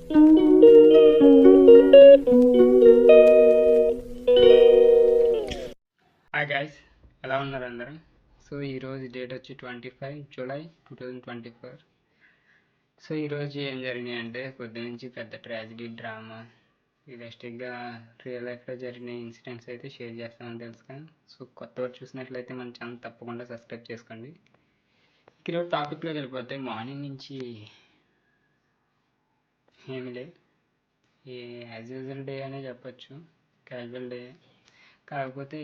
Hi guys, ఎలా ఉన్నారు అందరూ? సో ఈరోజు డేట్ వచ్చి 25 జూలై 2024. సో ఈరోజు ఏం జరిగినాయి అంటే పొద్దు నుంచి పెద్ద ట్రాజిడీ డ్రామా రియలిస్టిక్గా రియల్ లైఫ్లో జరిగిన ఇన్సిడెంట్స్ అయితే షేర్ చేస్తామని తెలుసు కానీ, సో కొత్త వారు చూసినట్లయితే మన ఛానల్ తప్పకుండా సబ్స్క్రైబ్ చేసుకోండి. ఈరోజు టాపిక్లోకి వెళ్ళిపోతే మార్నింగ్ నుంచి ఏమి లేదు, ఈ యాజ్ యూజువల్ డే అనే చెప్పొచ్చు, క్యాజువల్ డే. కాకపోతే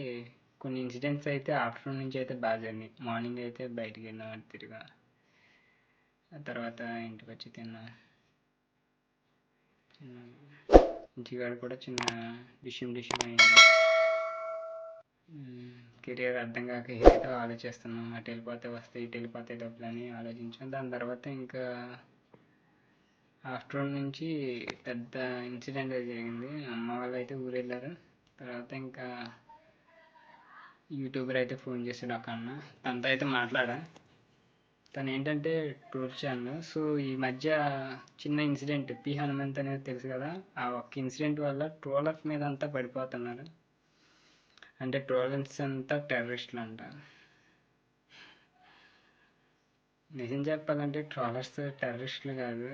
కొన్ని ఇన్సిడెంట్స్ అయితే ఆఫ్టర్నూన్ నుంచి అయితే బాగా జరిగినాయి. మార్నింగ్ అయితే బయటికి వెళ్ళినా తిరిగా, ఆ తర్వాత ఇంటికి వచ్చి తిన్నా. ఇంటికాడ కూడా చిన్న డిష్యూమ్ అయింది. కెరియర్ అర్థం కాక ఏదో ఆలోచిస్తున్నాం, అటు వెళ్ళిపోతే వస్తే ఇటు వెళ్ళిపోతే డబ్బులు అని ఆలోచించాం. దాని తర్వాత ఇంకా ఆఫ్టర్నూన్ నుంచి పెద్ద ఇన్సిడెంట్ అయితే జరిగింది. అమ్మ వాళ్ళు అయితే ఊరు వెళ్ళారు. తర్వాత ఇంకా యూట్యూబర్ అయితే ఫోన్ చేశాడు ఒక అన్న, తనతో అయితే మాట్లాడా. తను ఏంటంటే ట్రోల్ ఛానల్. సో ఈ మధ్య చిన్న ఇన్సిడెంట్, పి హనుమంత్ అనేది తెలుసు కదా, ఆ ఒక్క ఇన్సిడెంట్ వల్ల ట్రోలర్స్ మీద అంతా పడిపోతున్నారు. అంటే ట్రోలర్స్ అంతా టెర్రరిస్టులు అంట. నిజం చెప్పాలంటే ట్రోలర్స్ టెర్రరిస్టులు కాదు,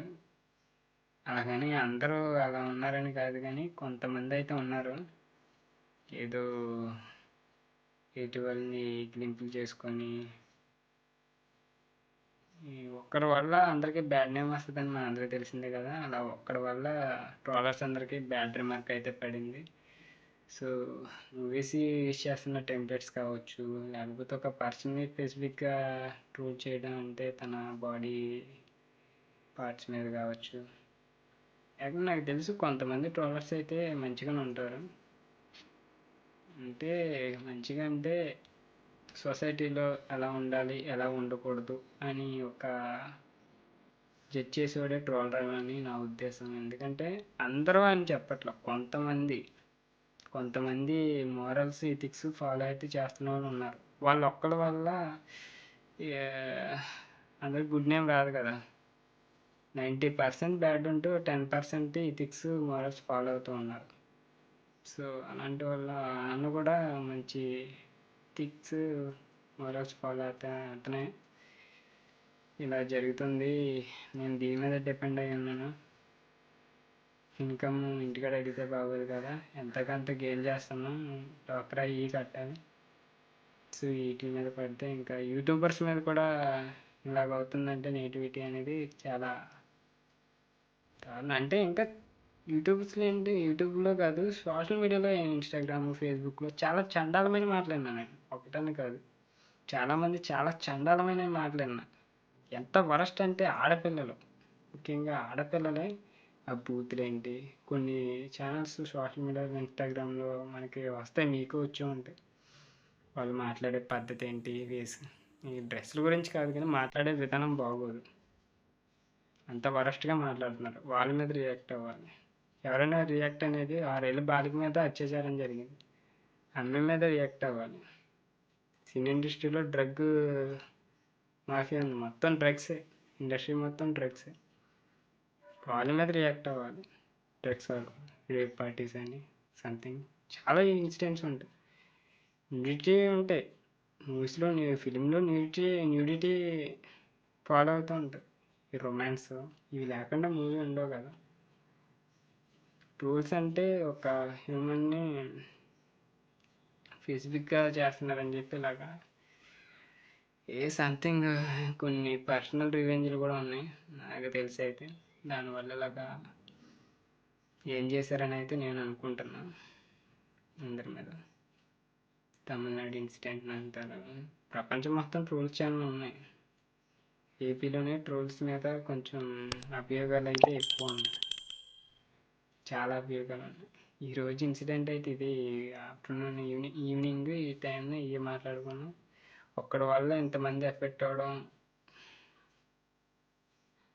అలాగని అందరూ అలా ఉన్నారని కాదు, కానీ కొంతమంది అయితే ఉన్నారు ఏదో ఎటువల్ని గ్లింపులు చేసుకొని. ఒక్కరి వల్ల అందరికీ బ్యాడ్ నేమ్ వస్తుందని మన అందరికీ తెలిసిందే కదా, అలా ఒక్కడి వల్ల ట్రోలర్స్ అందరికీ బ్యాడ్ రిమార్క్ అయితే పడింది. సో మూవీస్ యూజ్ చేస్తున్న టెంప్లెట్స్ కావచ్చు, లేకపోతే ఒక పర్సన్ని స్పెసిఫిక్గా ట్రోల్ చేయడం అంటే తన బాడీ పార్ట్స్ మీద కావచ్చు. యాక్చువల్ నాకు తెలుసు కొంతమంది ట్రోలర్స్ అయితే మంచిగానే ఉంటారు. అంటే మంచిగా అంటే సొసైటీలో ఎలా ఉండాలి ఎలా ఉండకూడదు అని ఒక జడ్జ్ చేసేవాడే ట్రోలర్ అని నా ఉద్దేశం. ఎందుకంటే అందరూ అని చెప్పట్ల, కొంతమంది మోరల్స్ ఎథిక్స్ ఫాలో అయితే చేస్తున్న వాళ్ళు ఉన్నారు. వాళ్ళు ఒక్కరి వల్ల అందరికి గుడ్ నేమ్ రాదు కదా. 90% బ్యాడ్ ఉంటూ 10% ఎథిక్స్ మోరల్స్ ఫాలో అవుతూ ఉన్నారు. సో అలాంటి వాళ్ళ అన్న కూడా మంచి ఎథిక్స్ మోరల్స్ ఫాలో అవుతా అతనే ఇలా జరుగుతుంది. నేను దీని మీద డిపెండ్ అయ్యి ఉన్నాను. ఇన్కమ్ ఇంటికాడ అడిగితే బాగోదు కదా, ఎంతకంత గెయిన్ చేస్తున్నాం, డాక్టర్ అయ్యి కట్టాలి. సో వీటి మీద పడితే ఇంకా యూట్యూబర్స్ మీద కూడా ఇలాగ అవుతుందంటే నెగిటివిటీ అనేది చాలా దారుణం. అంటే ఇంకా యూట్యూబ్స్లో ఏంటి, యూట్యూబ్లో కాదు సోషల్ మీడియాలో ఇన్స్టాగ్రామ్ ఫేస్బుక్లో చాలా చండాలమైన మాట్లాడినా నేను, ఒకటని కాదు, చాలామంది చాలా చండాలమైన మాట్లాడినా. ఎంత వరస్ట్ అంటే ఆడపిల్లలు, ముఖ్యంగా ఆడపిల్లలే ఆ బూతులు ఏంటి, కొన్ని ఛానల్స్ సోషల్ మీడియాలో ఇన్స్టాగ్రామ్లో మనకి వస్తాయి, మీకు వచ్చి ఉంటాయి. వాళ్ళు మాట్లాడే పద్ధతి ఏంటి, వేసి ఈ డ్రెస్సుల గురించి కాదు కానీ మాట్లాడే విధానం బాగోదు, అంత వరస్ట్గా మాట్లాడుతున్నారు. వాళ్ళ మీద రియాక్ట్ అవ్వాలి. ఎవరైనా రియాక్ట్ అనేది 6 ఏళ్ళ బాలిక మీద అత్యాచారం జరిగింది, అమ్మాయి మీద రియాక్ట్ అవ్వాలి. సినీ ఇండస్ట్రీలో డ్రగ్ మాఫియా ఉంది, మొత్తం డ్రగ్సే, ఇండస్ట్రీ మొత్తం డ్రగ్సే. వాళ్ళ మీద రియాక్ట్ అవ్వాలి. డ్రగ్స్ రేప్ పార్టీస్ అని సంథింగ్ చాలా ఇన్సిడెంట్స్ ఉంటాయి, న్యూడిటీ ఉంటాయి మూవీస్లో, ఫిలింలో న్యూడిటీ ఫాలో అవుతూ ఉంటాయి. ఈ రొమాన్స్ ఇవి లేకుండా మూవీ ఉండవు కదా. రూల్స్ అంటే ఒక హ్యూమన్ని స్పెసిఫిక్గా చేస్తున్నారని చెప్పి ఇలాగా సంథింగ్ కొన్ని పర్సనల్ రివెంజ్లు కూడా ఉన్నాయి నాకు తెలిసి. అయితే దానివల్ల ఇలాగా ఏం చేశారని అయితే నేను అనుకుంటున్నాను అందరి మీద. తమిళనాడు ఇన్సిడెంట్ అంటారు, ప్రపంచం మొత్తం ట్రోల్స్ ఛానల్ ఉన్నాయి. ఏపీలోనే ట్రోల్స్ మీద కొంచెం అభియోగాలు అయితే ఎక్కువ ఉన్నాయి, చాలా అభియోగాలు ఉన్నాయి. ఈరోజు ఇన్సిడెంట్ అయితే ఇది ఆఫ్టర్నూన్ ఈవినింగ్ ఈ టైంలో ఇవి మాట్లాడుకున్నాం. ఒక్కడి వల్ల ఇంతమంది ఎఫెక్ట్ అవ్వడం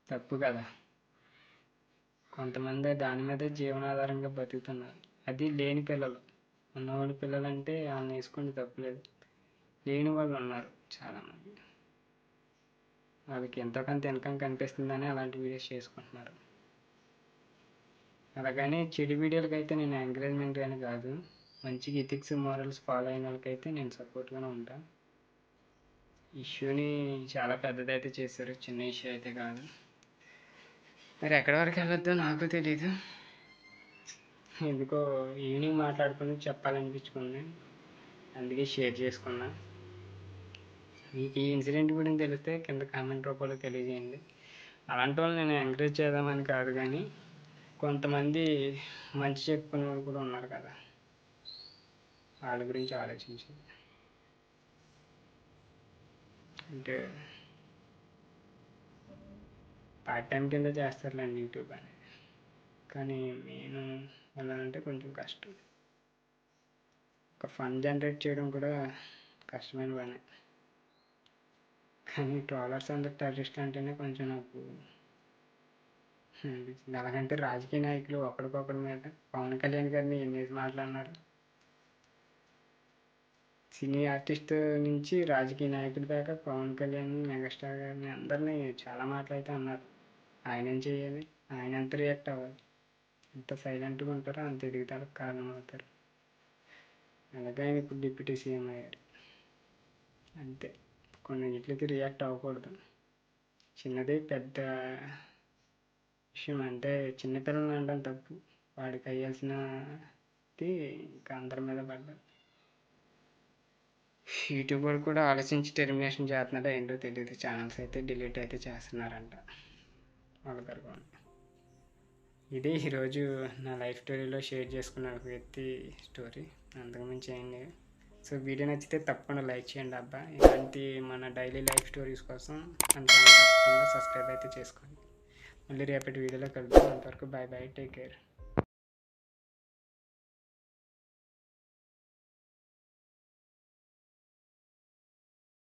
తప్పు కదా. కొంతమంది దాని మీద జీవనాధారంగా బతుకుతున్నారు, అది లేని పిల్లలు. ఉన్నవాళ్ళ పిల్లలు అంటే వాళ్ళని వేసుకుంటే తప్పులేదు, లేని వాళ్ళు ఉన్నారు చాలామంది, వాళ్ళకి ఎంతో కొంత ఇన్కమ్ కనిపిస్తుందని అలాంటి వీడియోస్ చేసుకుంటున్నారు. అలాగని చెడు వీడియోలకైతే నేను ఎంకరేజ్మెంట్ కానీ కాదు, మంచిగా ఎథిక్స్ మోరల్స్ ఫాలో అయిన వాళ్ళకైతే నేను సపోర్ట్గానే ఉంటాను. ఇష్యూని చాలా పెద్దదైతే చేశారు, చిన్న ఇష్యూ అయితే కాదు. మరి ఎక్కడి వరకు వెళ్ళొద్దో నాకు తెలీదు, ఎందుకో ఈవినింగ్ మాట్లాడుకుని చెప్పాలనిపించుకుంది, అందుకే షేర్ చేసుకున్నా. మీకు ఈ ఇన్సిడెంట్ గురించి తెలిస్తే కింద కామెంట్ రూపంలో తెలియజేయండి. అలాంటి వాళ్ళు నేను ఎంకరేజ్ చేద్దామని కాదు, కానీ కొంతమంది మంచి చెప్పుకునే వాళ్ళు కూడా ఉన్నారు కదా, వాళ్ళ గురించి ఆలోచించి. అంటే పార్ట్ టైం కింద చేస్తారులేండి యూట్యూబ్ అని, కానీ నేను ఎలా అంటే కొంచెం కష్టం. ఒక ఫండ్ జనరేట్ చేయడం కూడా కష్టమైన పని, కానీ ట్రోలర్స్ అందరు టెర్రరిస్ట్ అంటేనే కొంచెం నాకు అనిపించింది. అలాగంటే రాజకీయ నాయకులు ఒకరికొకరి మీద పవన్ కళ్యాణ్ గారిని ఎన్ని మాట్లాడినారు, సినీ ఆర్టిస్ట్ నుంచి రాజకీయ నాయకుడి దాకా పవన్ కళ్యాణ్ మెగాస్టార్ గారిని అందరినీ చాలా మాటలు అయితే అన్నారు. ఆయన ఏం చేయాలి, ఆయన ఎంత రియాక్ట్ అవ్వాలి, ఎంత సైలెంట్గా ఉంటారో అంత ఎదుగుదలకు కారణం అవుతారు. అలాగే ఆయన ఇప్పుడు డిప్యూటీ సీఎం అయ్యారు, అంతే. కొన్నింటికి రియాక్ట్ అవ్వకూడదు, చిన్నది పెద్ద విషయం అంటే చిన్నపిల్లలు అనడం తప్పు, వాడికి అయ్యాల్సినది ఇంకా అందరి మీద పడ్డా. యూట్యూబ్ వాళ్ళు కూడా ఆలోచించి టెర్మినేషన్ చేస్తున్నారో ఏంటో తెలియదు, ఛానల్స్ అయితే డిలీట్ అయితే చేస్తున్నారంట వాళ్ళ తరపున. ఇదే ఈరోజు నా లైఫ్ స్టోరీలో షేర్ చేసుకున్న ఒక వ్యక్తి స్టోరీ, అంతకుమించి ఏం లేదు. సో వీడియో నచ్చితే తప్పకుండా లైక్ చేయండి అబ్బా. ఇలాంటి మన డైలీ లైఫ్ స్టోరీస్ కోసం మన ఛానల్ తప్పకుండా సబ్స్క్రైబ్ అయితే చేసుకోండి. మళ్ళీ రేపటి వీడియోలో కలుద్దాం. అంతవరకు బాయ్ బాయ్, టేక్ కేర్.